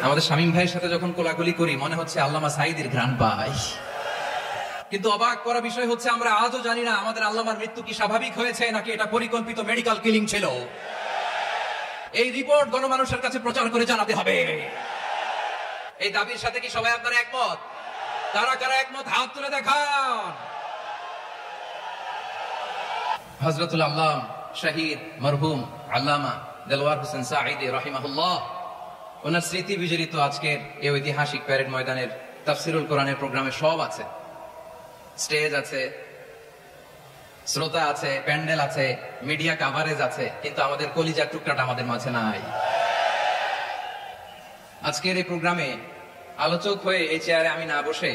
আমাদের শামীম ভাইয়ের সাথে যখন কোলাকুলি করি মনে হচ্ছে আল্লামা সাঈদীর ঘ্রাণ পাই। কিন্তু অবাক করা বিষয় হচ্ছে আমরা আজও জানি না আমাদের আল্লামার মৃত্যু কি স্বাভাবিক হয়েছে নাকি এটা পরিকল্পিত মেডিকেল কিলিং ছিল। এই রিপোর্ট গণমানুষের কাছে প্রচার করে জানাতে হবে। এই দাবির সাথে কি সবাই আপনারা একমত? কারা কারা একমত হাত তুলে দেখান। হযরতুল আল্লাম শহীদ মরহুম আল্লামা দেলওয়ার হোসেন সাঈদী রাহিমাহুল্লাহ, ওনার স্মৃতি বিজড়িত আজকের এই ঐতিহাসিক প্যারেড ময়দানের তাফসিরুল কোরআনের প্রোগ্রামে সব আছে। স্টেজ আছে, শ্রোতা আছে, প্যান্ডেল আছে, মিডিয়া কাভারেজ আছে, কিন্তু আমাদের কলিজার টুকরাটা আমাদের মাঝে নাই। আজকের এই প্রোগ্রামে আলোচক হয়ে এই চেয়ারে আমি না বসে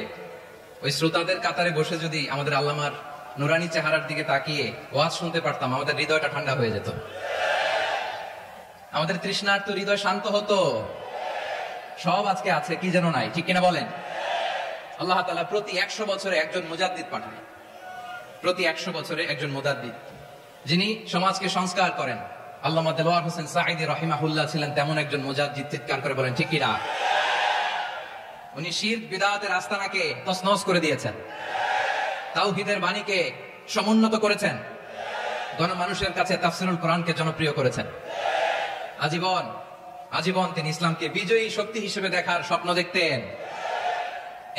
ওই শ্রোতাদের কাতারে বসে যদি আমাদের আল্লামার নুরানি চেহারার দিকে তাকিয়ে ওয়াজ শুনতে পারতাম, আমাদের হৃদয়টা ঠান্ডা হয়ে যেত, আমাদের তৃষ্ণার্ত হৃদয় শান্ত হতো। সব আজকে আছে, কি যেন নাই, ঠিক কিনা বলেন? আল্লাহ তাআলা প্রতি 100 বছরে একজন মুজাদ্দিদ পাঠান, প্রতি 100 বছরে একজন মুজাদ্দিদ, যিনি সমাজকে সংস্কার করেন। আল্লামা দেলওয়ার হোসেন সাঈদী রাহিমাহুল্লাহ ছিলেন তেমন একজন মুজাদ্দিদ। চিৎকার করে বলেন ঠিক কিনা? উনি শিরক বিদআতের আস্তানাকে তছনছ করে দিয়েছেন, তাওহীদের বাণীকে সমুন্নত করেছেন, গণমানুষের কাছে তাফসিরুল কোরআনকে জনপ্রিয় করেছেন। আজীবন তিনি ইসলামকে বিজয়ী শক্তি হিসেবে দেখার স্বপ্ন দেখতেন।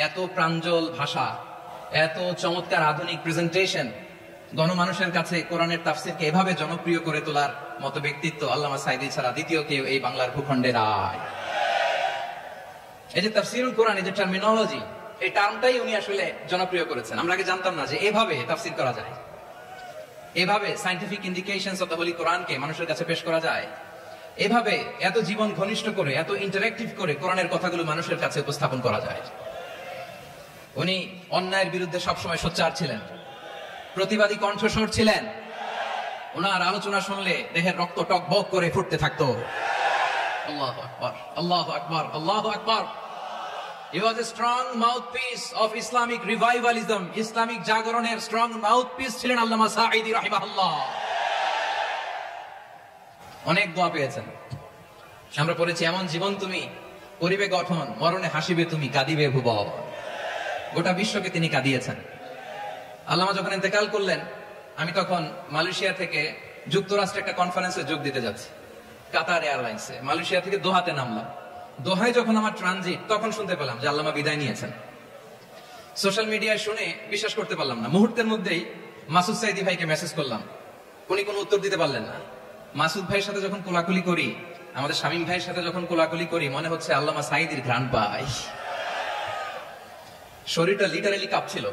এত প্রাঞ্জল ভাষা, এত চমৎকার আধুনিক প্রেজেন্টেশন, গণমানুষের কাছে কোরআনের তাফসিরকে এভাবে জনপ্রিয় করে তোলার মতো ব্যক্তিত্ব আল্লামা সাঈদী ছাড়া দ্বিতীয় কেউ এই বাংলার ভূখণ্ডে নাই। এই যে তাফসিরুল কোরআন, এই যে টার্মিনোলজি, এই টার্মটাই উনি আসলে জনপ্রিয় করেছেন। আমরা আগে জানতাম না যে এভাবে তাফসির করা যায়, এভাবে scientific indications of the Holi কোরআনকে মানুষের কাছে পেশ করা যায়, এভাবে এত জীবন ঘনিষ্ঠ করে, এত ইন্টারঅ্যাক্টিভ করে কোরআনের কথাগুলো মানুষের কাছে উপস্থাপন করা যায়। উনি অন্যায়ের বিরুদ্ধে সবসময় সোচ্চার ছিলেন, প্রতিবাদী কণ্ঠস্বর ছিলেন। ওনার আলোচনা শুনলে দেহের রক্ত টকবক করে ফুটতে থাকতো। আল্লাহু আকবার, আল্লাহু আকবার, আল্লাহু আকবার। He was a strong mouthpiece of Islamic revivalism. Islamic জাগরণের স্ট্রং মাউথপিস ছিলেন আল্লামা সাঈদী রাহিমাহুল্লাহ। অনেক দোয়া পেয়েছেন। আমরা পড়েছি, এমন জীবন তুমি করিবে গঠন, মরণে হাসিবে তুমি, কাঁদিবে ভুবন। গোটা বিশ্বকে তিনি কাঁদিয়েছেন। আল্লামা যখন ইন্তেকাল করলেন, আমি তখন মালয়েশিয়া থেকে যুক্তরাষ্ট্রে একটা কনফারেন্সে যোগ দিতে যাচ্ছি, কাতার এয়ারলাইন্সে। মালয়েশিয়া থেকে দোহাতে নামলাম। দোহায় যখন আমার ট্রানজিট, তখন শুনতে পেলাম যে আল্লামা বিদায় নিয়েছেন। সোশ্যাল মিডিয়ায় শুনে বিশ্বাস করতে পারলাম না। মুহূর্তের মধ্যেই মাসুদ সাঈদী ভাইকে মেসেজ করলাম, উনি কোনো উত্তর দিতে পারলেন না। মাসুদ ভাইয়ের সাথে যখন কোলাকুলি করি, আমাদের শামীম ভাইয়ের সাথে যখন কোলাকুলি করি, মনে হচ্ছে আল্লামা সাঈদীর ঘ্রাণ পাই। শরীরটা লিটারালি কাঁপছিল,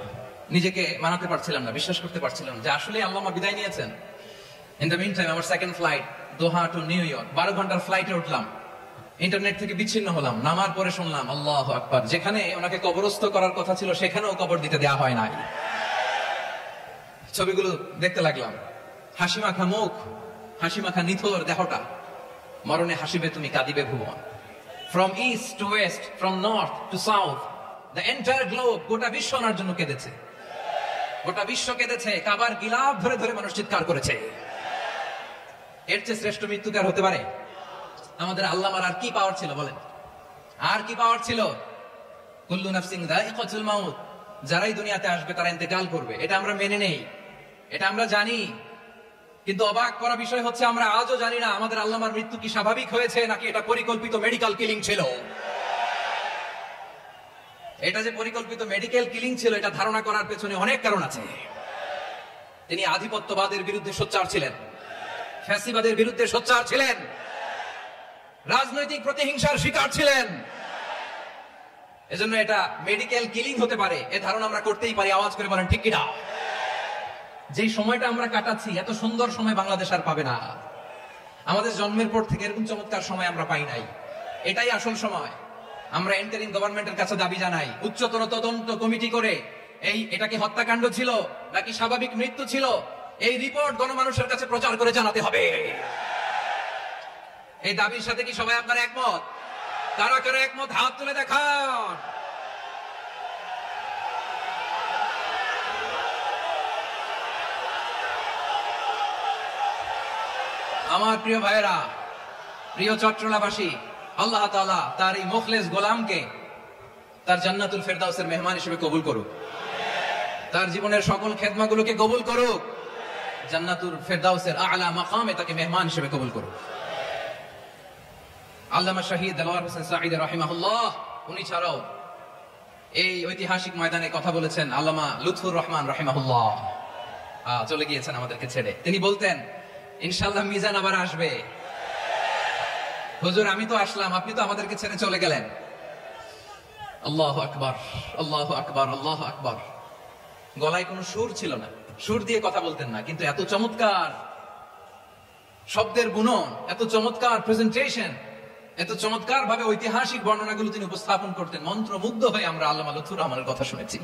নিজেকে মানাতে পারছিলাম না, বিশ্বাস করতে পারছিলাম যে আসলে আল্লামা বিদায় নিয়েছেন। ইন দ্য মিন টাইম আমার সেকেন্ড ফ্লাইট, দোহা টু নিউ ইয়র্ক, 12 ঘন্টার ফ্লাইটে উঠলাম। ইন্টারনেট থেকে বিচ্ছিন্ন হলাম, নামার পরে শুনলাম আল্লাহু আকবার, যেখানে ওনাকে কবরস্থ করার কথা ছিল সেখানেও কবর দিতে দেওয়া হয় নাই। ছবিগুলো দেখতে লাগলাম, হাসি মাখা মুখ, হাসি মাখা নিথর দেহটা, মরণে হাসিবে তুমি, কাঁদিবে ভুবন। From east to west, from north to south, the entire globe, গোটা বিশ্ব ওনার জন্য কেঁদেছে, গোটা বিশ্ব কেঁদেছে। কাবার গিলাফ ধরে ধরে মানুষ চিৎকার করেছে। এর চেয়ে শ্রেষ্ঠ মৃত্যুকার হতে পারে? আমাদের আল্লামার আর কি পাওয়ার ছিল বলেন? আর কি পাওয়ার ছিল? কুল্লু নাফসিন যায়িকাতুল মাউত, যারাই দুনিয়াতে আসবে তারা ইন্তেকাল করবে, এটা আমরা মেনে নেই, এটা আমরা জানি। কিন্তু অবাক করা বিষয় হচ্ছে আমরা আজও জানি না আমাদের আল্লামার মৃত্যু কি স্বাভাবিক হয়েছে নাকি এটা পরিকল্পিত মেডিকেল কিলিং ছিল। এটা যে পরিকল্পিত মেডিকেল কিলিং ছিল, এটা ধারণা করার পেছনে অনেক কারণ আছে। তিনি আধিপত্যবাদের বিরুদ্ধে সোচ্চার ছিলেন, ফ্যাসিবাদের বিরুদ্ধে সোচ্চার ছিলেন, রাজনৈতিক প্রতিহিংসার শিকার ছিলেন। এজন্য এটা মেডিকেল কিলিং হতে পারে এ ধারণা আমরা করতেই পারি। আওয়াজ করে বলেন ঠিক কিনা? যে সময়টা আমরা কাটাচ্ছি, এত সুন্দর সময় বাংলাদেশ আর পাবে না। আমাদের জন্মের পর থেকে এরকম চমৎকার সময় আমরা পাই নাই। এটাই আসল সময়। আমরা ইন্টারিম গভর্নমেন্টের কাছে দাবি জানাই, উচ্চতর তদন্ত কমিটি করে এটা কি হত্যাকাণ্ড ছিল নাকি স্বাভাবিক মৃত্যু ছিল, এই রিপোর্ট গণমানুষের কাছে প্রচার করে জানাতে হবে। এই দাবির সাথে কি সবাই আপনারা একমত? কারা কারা একমত হাত তুলে দেখান। আমার প্রিয় ভাইয়েরা, প্রিয় চট্টলাবাসী, আল্লাহ তাআলা তার এই মুখলেস গোলামকে তার জান্নাতুল ফেরদাউসের মেহমান হিসেবে কবুল করুক, তার জীবনের সকল খেদমাগুলোকে কবুল করুক, জান্নাতুল ফেরদাউসের আলা মাকামে তাকে মেহমান হিসেবে কবুল করুক। আল্লামা শহীদ দেলোয়ার হোসেন সাঈদ রাহিমাহুল্লাহ, উনি ছাড়াও এই ঐতিহাসিক ময়দানে কথা বলেছেন আল্লামা লুৎফুর রহমান রাহিমাহুল্লাহ, চলে গিয়েছেন আমাদেরকে ছেড়ে। তিনি বলতেন, ইনশাআল্লাহ মিজান আবার আসবে। হুজুর, আমি তো আসলাম, আপনি তো আমাদেরকে ছেড়ে চলে গেলেন। আল্লাহু আকবার, আল্লাহু আকবার, আল্লাহু আকবার। গলায় কোনো সুর ছিল না, সুর দিয়ে কথা বলতেন না, কিন্তু এত চমৎকার শব্দের গুণন, এত চমৎকার প্রেজেন্টেশন, এত চমৎকার ভাবে ঐতিহাসিক বর্ণনাগুলো তিনি উপস্থাপন করতেন। মন্ত্রমুগ্ধ হয়ে আমরা আল্লামা লুৎফুর রহমানের কথা শুনেছি।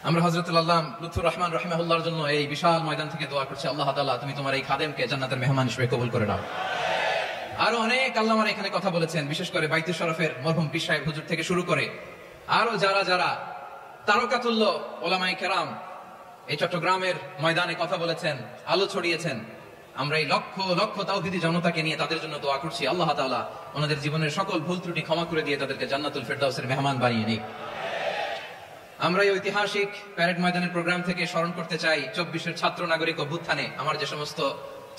আমরা হযরতুল আল্লামা লুৎফুর রহমান রাহিমাহুল্লাহর জন্য এই বিশাল ময়দান থেকে দোয়া করছি, আল্লাহ তাআলা তুমি তোমার এই খাদেমকে জান্নাতের মেহমান হিসেবে কবুল করে নাও। আরো অনেক আল্লামারা এখানে কথা বলেছেন, বিশেষ করে বাইতুল শরফের মরহুম পীর সাহেব হুজুর থেকে শুরু করে আরো যারা যারা তারকাতুল্য ওলামায়ে কেরাম এই চট্টগ্রামের ময়দানে কথা বলেছেন, আলো ছড়িয়েছেন। আমরা এই লক্ষ লক্ষ তাওহীদি জনতাকে নিয়ে তাদের জন্য দোয়া করছি, আল্লাহ তাআলা ওনাদের জীবনের সকল ভুল ত্রুটি ক্ষমা করে দিয়ে তাদেরকে জান্নাতুল ফেরদাউসের মেহমান বানিয়ে নিক। আমরা এই ঐতিহাসিক প্যারেড ময়দানের প্রোগ্রাম থেকে স্মরণ করতে চাই 24-এর ছাত্র নাগরিক অভ্যুত্থানে আমার যে সমস্ত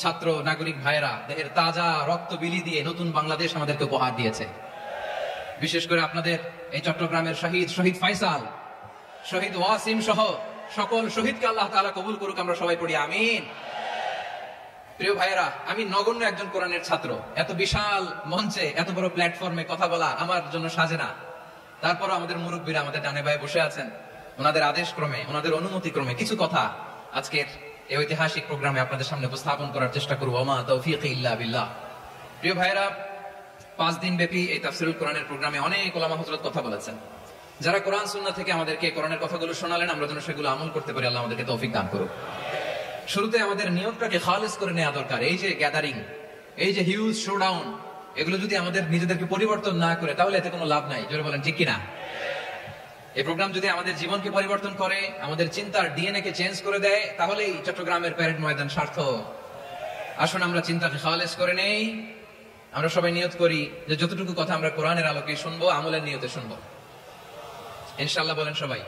ছাত্র নাগরিক ভাইয়েরা দেহের তাজা রক্ত বিলি দিয়ে নতুন বাংলাদেশ আমাদেরকে উপহার দিয়েছে। বিশেষ করে আপনাদের এই চট্টগ্রামের শহীদ ফাইসাল, শহীদ ওয়াসিম সহ সকল শহীদকে আল্লাহ তাআলা কবুল করুক, আমরা সবাই পড়ি আমিন। প্রিয় ভাইয়েরা, আমি নগণ্য একজন কোরআনের ছাত্র, এত বিশাল মঞ্চে এত বড় প্ল্যাটফর্মে কথা বলা আমার জন্য সাজে না। তারপর আমাদের মুরব্বীরা আমাদের ডানে বায়ে বসে আছেন, ওনাদের আদেশ ক্রমে, ওনাদের অনুমতি ক্রমে কিছু কথা আজকের এই ঐতিহাসিক প্রোগ্রামে আপনাদের সামনে উপস্থাপন করার চেষ্টা করব। ওমা তাওফীকি ইল্লা বিল্লাহ। প্রিয় ভাইয়েরা, 5 দিন ব্যাপী এই তাফসীরুল কোরআনের প্রোগ্রামে অনেক ওলামা হযরত কথা বলেছেন। যারা কোরআন সুন্নাহ থেকে আমাদেরকে কোরআনের কথাগুলো শোনালেন, আমরা যেন সেগুলো আমল করতে পারি, আল্লাহ আমাদেরকে তৌফিক দান করুক। শুরুতে আমাদের নিয়তটাকে খালিস করে নেওয়া দরকার। এই যে গ্যাদারিং, এই যে হিউজ শোডাউন, এগুলো যদি আমাদের নিজেদেরকে পরিবর্তন না করে তাহলে এতে কোনো লাভ নাই। জোরে বলেন ঠিক কিনা? এই প্রোগ্রাম যদি আমাদের জীবনকে পরিবর্তন করে, আমাদের চিন্তার ডিএনএ কে চেঞ্জ করে দেয়, তাহলেই চট্টগ্রামের প্যারেড ময়দান সার্থক। আসুন আমরা চিন্তাকে খালিস করে নেই। আমরা সবাই নিয়ত করি যে যতটুকু কথা আমরা কোরআনের আলোকে শুনবো, আমলের নিয়তে শুনবো। ইনশাআল্লাহ বলেন সবাই।